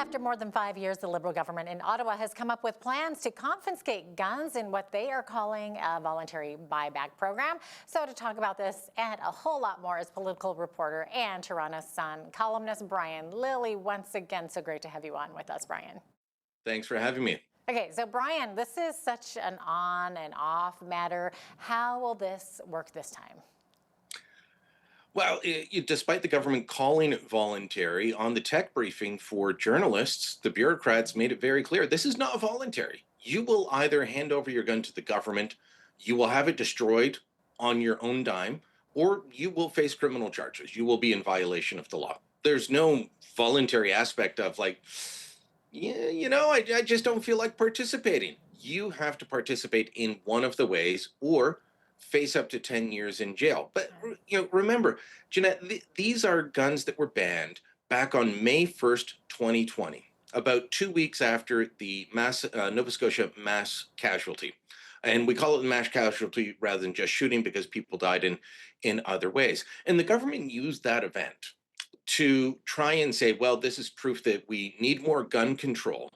After more than 5 years, the Liberal government in Ottawa has come up with plans to confiscate guns in what they are calling a voluntary buyback program. So to talk about this and a whole lot more is political reporter and Toronto Sun columnist Brian Lilley. Once again, so great to have you on with us, Brian. Thanks for having me. Okay, so Brian, this is such an on and off matter. How will this work this time? Well, despite the government calling it voluntary, on the tech briefing for journalists, the bureaucrats made it very clear this is not voluntary. You will either hand over your gun to the government, you will have it destroyed on your own dime, or you will face criminal charges. You will be in violation of the law. There's no voluntary aspect of like, yeah, I just don't feel like participating. You have to participate in one of the ways or face up to 10 years in jail. But, remember, Jeanette, these are guns that were banned back on May 1st, 2020, about 2 weeks after the Nova Scotia mass casualty. And we call it a mass casualty rather than just shooting because people died in other ways. And the government used that event to try and say, well, this is proof that we need more gun control.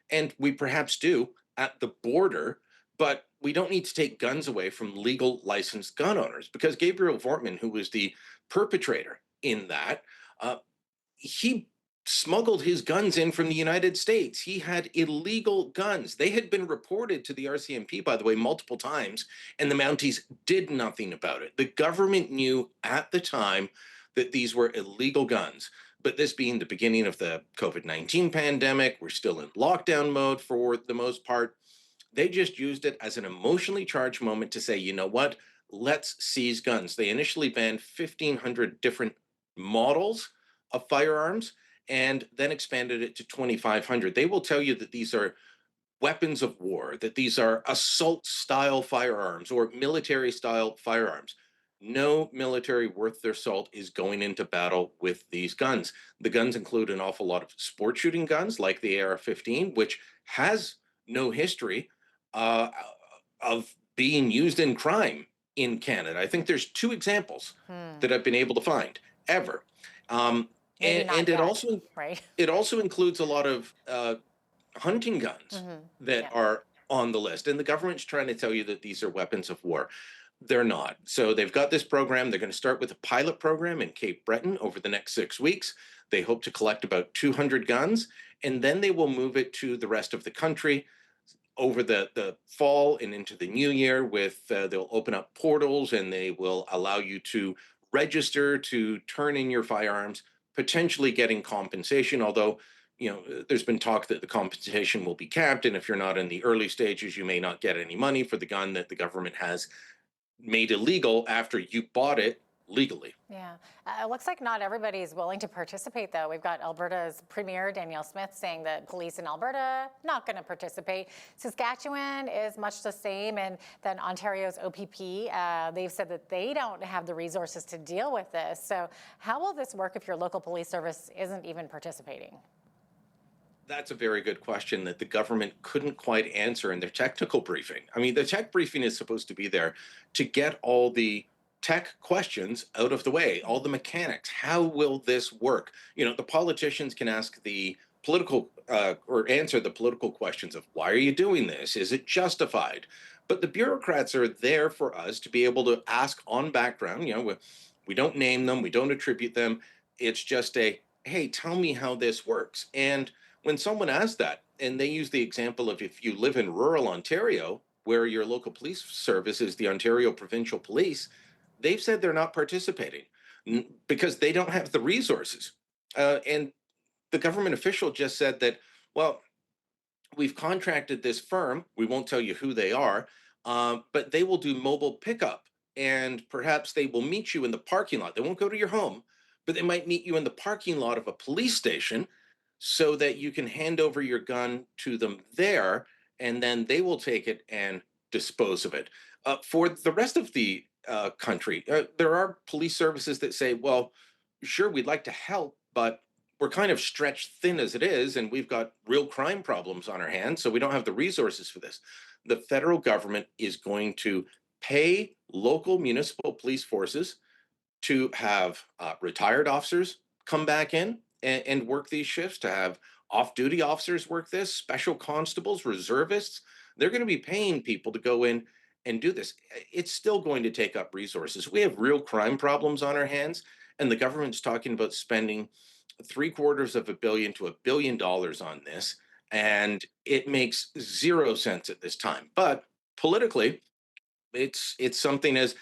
And we perhaps do at the border, but we don't need to take guns away from legal licensed gun owners because Gabriel Vortman, who was the perpetrator in that, he smuggled his guns in from the United States. He had illegal guns. They had been reported to the RCMP, by the way, multiple times, and the Mounties did nothing about it. The government knew at the time that these were illegal guns. But this being the beginning of the COVID-19 pandemic, we're still in lockdown mode for the most part. They just used it as an emotionally charged moment to say, you know what, let's seize guns. They initially banned 1,500 different models of firearms and then expanded it to 2,500. They will tell you that these are weapons of war, that these are assault style firearms or military style firearms. No military worth their salt is going into battle with these guns. The guns include an awful lot of sport shooting guns like the AR-15, which has no history uh, of being used in crime in Canada. I think there's two examples that I've been able to find ever. Maybe not It yet, also right? it also includes a lot of hunting guns that Yeah. are on the list, and the government's trying to tell you that these are weapons of war. They're not. So they've got this program. They're going to start with a pilot program in Cape Breton over the next 6 weeks. They hope to collect about 200 guns, and then they will move it to the rest of the country over the fall and into the new year with they'll open up portals and they will allow you to register to turn in your firearms, potentially getting compensation, although there's been talk that the compensation will be capped, and if you're not in the early stages you may not get any money for the gun that the government has made illegal after you bought it legally. Yeah. It looks like not everybody is willing to participate, though. We've got Alberta's Premier Danielle Smith saying that police in Alberta not going to participate. Saskatchewan is much the same, and then Ontario's OPP, they've said that they don't have the resources to deal with this. So how will this work if your local police service isn't even participating? That's a very good question that the government couldn't quite answer in their technical briefing. I mean, the tech briefing is supposed to be there to get all the tech questions out of the way, all the mechanics. How will this work? The politicians can ask the political or answer the political questions of why are you doing this? Is it justified? But the bureaucrats are there for us to be able to ask on background. We don't name them, we don't attribute them. It's just hey, tell me how this works. And when someone asks that, and they use the example of if you live in rural Ontario, where your local police service is the Ontario Provincial Police, they've said they're not participating because they don't have the resources. And the government official just said that, well, we've contracted this firm. We won't tell you who they are, but they will do mobile pickup. And perhaps they will meet you in the parking lot. They won't go to your home, but they might meet you in the parking lot of a police station so that you can hand over your gun to them there, and then they will take it and dispose of it. For the rest of the country, there are police services that say, well, sure, we'd like to help, but we're kind of stretched thin as it is, and we've got real crime problems on our hands, so we don't have the resources for this. The federal government is going to pay local municipal police forces to have retired officers come back in and work these shifts, to have Off-duty officers work this, special constables, reservists. They're going to be paying people to go in and do this. It's still going to take up resources. We have real crime problems on our hands, and the government's talking about spending three-quarters of $1 billion to $1 billion on this, and it makes zero sense at this time. But politically, it's something as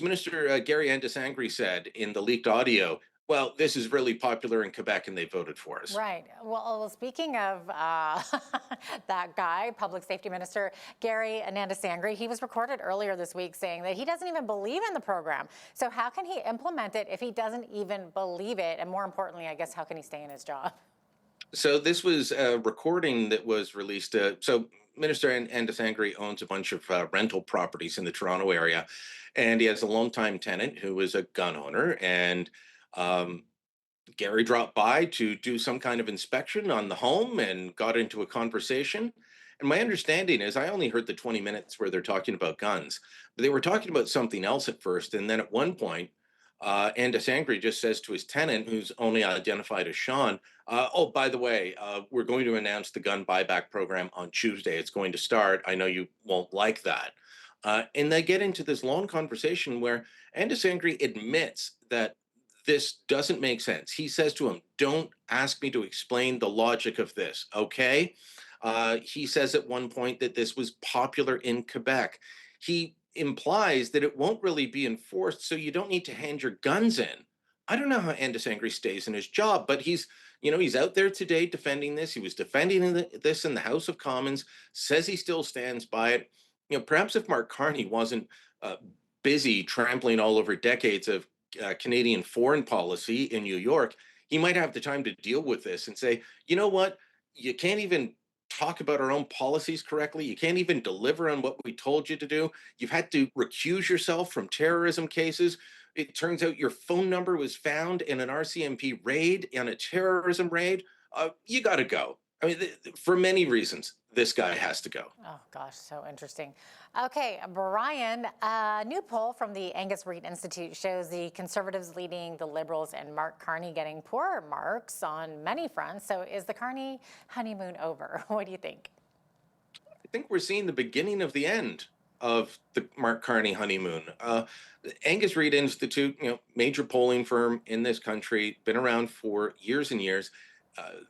Minister Gary Andesangri said in the leaked audio. Well, this is really popular in Quebec, and they voted for us. Right. Well, speaking of that guy, Public Safety Minister Gary Sangre, he was recorded earlier this week saying that he doesn't even believe in the program. So how can he implement it if he doesn't even believe it? And more importantly, I guess, how can he stay in his job? So this was a recording that was released. So Minister Andesangri owns a bunch of rental properties in the Toronto area, and he has a longtime tenant who is a gun owner. And um, Gary dropped by to do some kind of inspection on the home and got into a conversation. And my understanding is I only heard the 20 minutes where they're talking about guns, but they were talking about something else at first. And then at one point, Andis Angry just says to his tenant, who's only identified as Sean, oh, by the way, we're going to announce the gun buyback program on Tuesday. It's going to start. I know you won't like that. And they get into this long conversation where Andis Angry admits that this doesn't make sense. He says to him, don't ask me to explain the logic of this, okay? He says at one point that this was popular in Quebec. He implies that it won't really be enforced, so you don't need to hand your guns in. I don't know how Andis Angry stays in his job, but he's out there today defending this. He was defending this in the House of Commons, says he still stands by it. Perhaps if Mark Carney wasn't uh, busy trampling all over decades of Canadian foreign policy in New York, he might have the time to deal with this and say, you know what? You can't even talk about our own policies correctly. You can't even deliver on what we told you to do. You've had to recuse yourself from terrorism cases. It turns out your phone number was found in an RCMP raid, in a terrorism raid. You got to go. I mean, for many reasons, this guy has to go. Oh, gosh, so interesting. Okay, Brian, a new poll from the Angus Reid Institute shows the Conservatives leading the Liberals and Mark Carney getting poorer marks on many fronts. So is the Carney honeymoon over? What do you think? I think we're seeing the beginning of the end of the Mark Carney honeymoon. The Angus Reid Institute, major polling firm in this country, been around for years and years.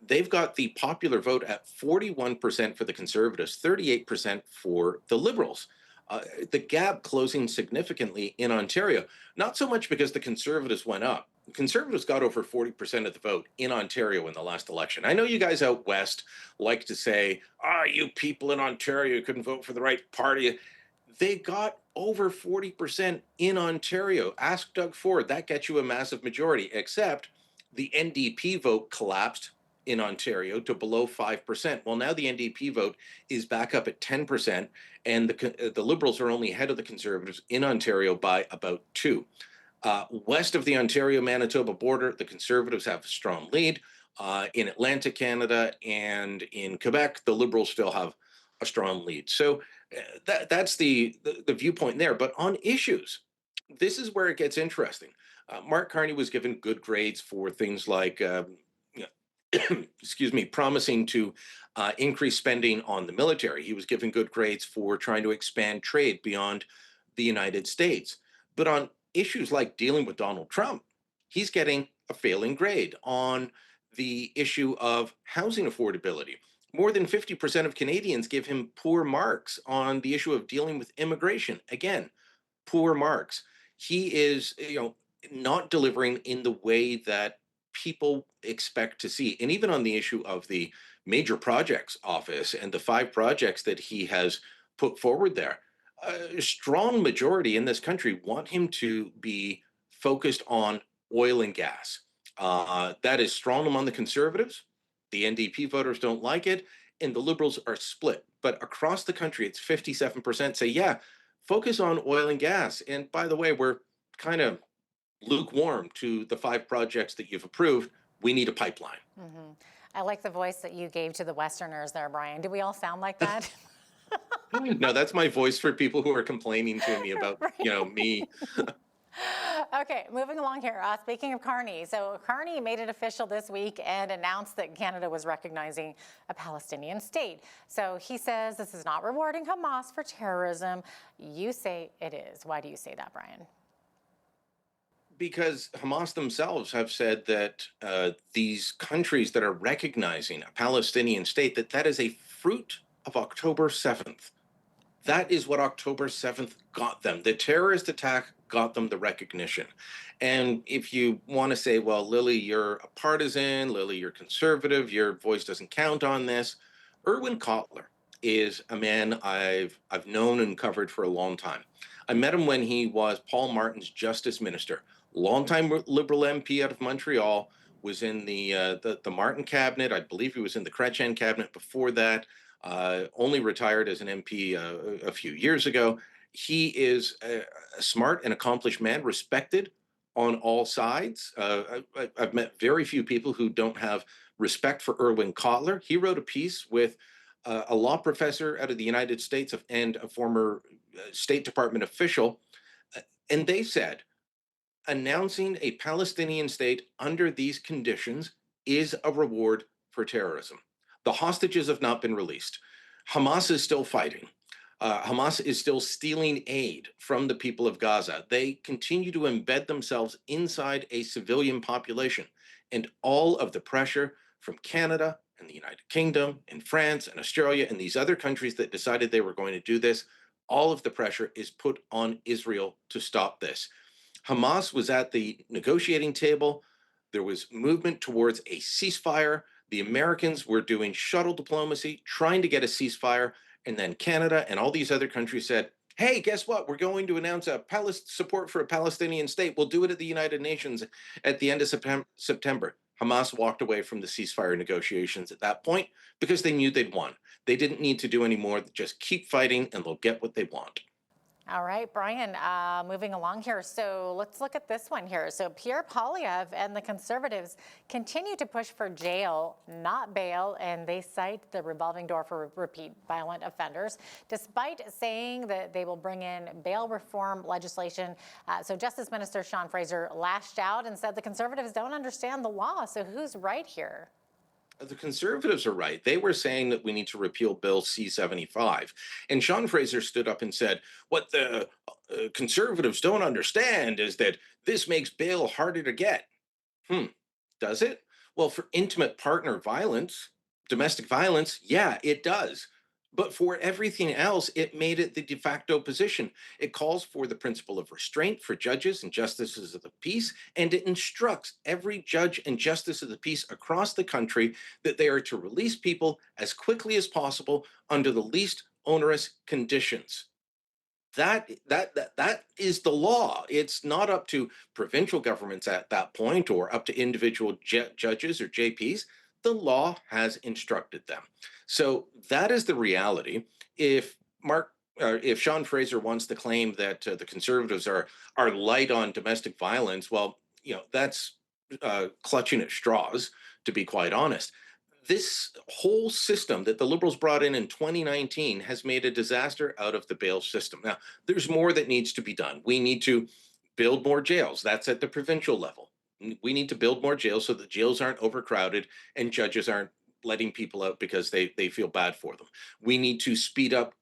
They've got the popular vote at 41% for the Conservatives, 38% for the Liberals. The gap closing significantly in Ontario, not so much because the Conservatives went up. The Conservatives got over 40% of the vote in Ontario in the last election. I know you guys out west like to say, you people in Ontario couldn't vote for the right party. They got over 40% in Ontario. Ask Doug Ford. That gets you a massive majority, except the NDP vote collapsed in Ontario to below 5%. Well, now the NDP vote is back up at 10%, and the Liberals are only ahead of the Conservatives in Ontario by about 2. West of the Ontario-Manitoba border, the Conservatives have a strong lead. In Atlantic Canada and in Quebec, the Liberals still have a strong lead. So that's the viewpoint there. But on issues, this is where it gets interesting. Mark Carney was given good grades for things like, excuse me, promising to increase spending on the military. He was given good grades for trying to expand trade beyond the United States. But on issues like dealing with Donald Trump, he's getting a failing grade on the issue of housing affordability. More than 50% of Canadians give him poor marks on the issue of dealing with immigration. Again, poor marks. He is, not delivering in the way that people expect to see. And even on the issue of the major projects office and the 5 projects that he has put forward there, a strong majority in this country want him to be focused on oil and gas. That is strong among the Conservatives. The NDP voters don't like it, and the Liberals are split. But across the country, it's 57% say, yeah, focus on oil and gas. And by the way, we're kind of lukewarm to the 5 projects that you've approved. We need a pipeline. Mm-hmm. I like the voice that you gave to the Westerners there, Brian. Do we all sound like that? No, that's my voice for people who are complaining to me about, Right. me. Okay, moving along here. Speaking of Carney, so Carney made it official this week and announced that Canada was recognizing a Palestinian state. So he says this is not rewarding Hamas for terrorism. You say it is. Why do you say that, Brian? Because Hamas themselves have said that these countries that are recognizing a Palestinian state, that is a fruit of October 7th. That is what October 7th got them. The terrorist attack got them the recognition. And if you want to say, well, Lily, you're a partisan, Lily, you're conservative, your voice doesn't count on this, Erwin Kotler is a man I've known and covered for a long time. I met him when he was Paul Martin's justice minister, longtime Liberal MP out of Montreal, was in the Martin cabinet. I believe he was in the Chrétien cabinet before that. Only retired as an MP a few years ago. He is a smart and accomplished man, respected on all sides. I've met very few people who don't have respect for Erwin Kotler. He wrote a piece with a law professor out of the United States and a former State Department official, and they said announcing a Palestinian state under these conditions is a reward for terrorism. The hostages have not been released. Hamas is still fighting. Hamas is still stealing aid from the people of Gaza. They continue to embed themselves inside a civilian population. And all of the pressure from Canada and the United Kingdom and France and Australia and these other countries that decided they were going to do this, all of the pressure is put on Israel to stop this. Hamas was at the negotiating table. There was movement towards a ceasefire. The Americans were doing shuttle diplomacy, trying to get a ceasefire. And then Canada and all these other countries said, hey, guess what? We're going to announce support for a Palestinian state. We'll do it at the United Nations at the end of September. Hamas walked away from the ceasefire negotiations at that point because they knew they'd won. They didn't need to do any more. Just keep fighting and they'll get what they want. All right, Brian, moving along here. So let's look at this one here. So Pierre Poilievre and the Conservatives continue to push for jail, not bail, and they cite the revolving door for repeat violent offenders, despite saying that they will bring in bail reform legislation. So Justice Minister Sean Fraser lashed out and said the Conservatives don't understand the law. So who's right here? The Conservatives are right. They were saying that we need to repeal Bill C-75. And Sean Fraser stood up and said, what the Conservatives don't understand is that this makes bail harder to get. Does it? Well, for intimate partner violence, domestic violence, yeah, it does. But for everything else, it made it the de facto position. It calls for the principle of restraint for judges and justices of the peace, and it instructs every judge and justice of the peace across the country that they are to release people as quickly as possible under the least onerous conditions. That is the law. It's not up to provincial governments at that point or up to individual judges or JPs. The law has instructed them. So that is the reality. If Sean Fraser wants to claim that the Conservatives are light on domestic violence, well, that's clutching at straws, to be quite honest. This whole system that the Liberals brought in 2019 has made a disaster out of the bail system. Now, there's more that needs to be done. We need to build more jails. That's at the provincial level. We need to build more jails so that jails aren't overcrowded and judges aren't letting people out because they feel bad for them. We need to speed up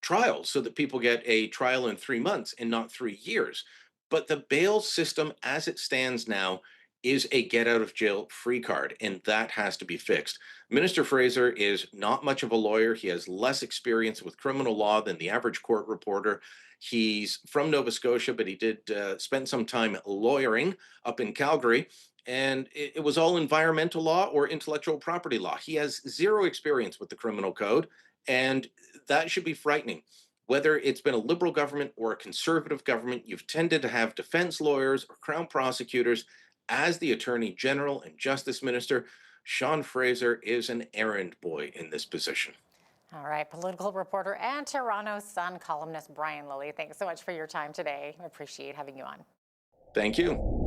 trials so that people get a trial in 3 months and not 3 years. But the bail system as it stands now is a get out of jail free card, and that has to be fixed. Minister Fraser is not much of a lawyer. He has less experience with criminal law than the average court reporter. He's from Nova Scotia, but he did spend some time lawyering up in Calgary, and it was all environmental law or intellectual property law. He has zero experience with the criminal code, and that should be frightening. Whether it's been a Liberal government or a Conservative government, you've tended to have defense lawyers or Crown prosecutors as the Attorney General and Justice Minister. Sean Fraser is an errand boy in this position. All right, political reporter and Toronto Sun columnist Brian Lilley, thanks so much for your time today. I appreciate having you on. Thank you.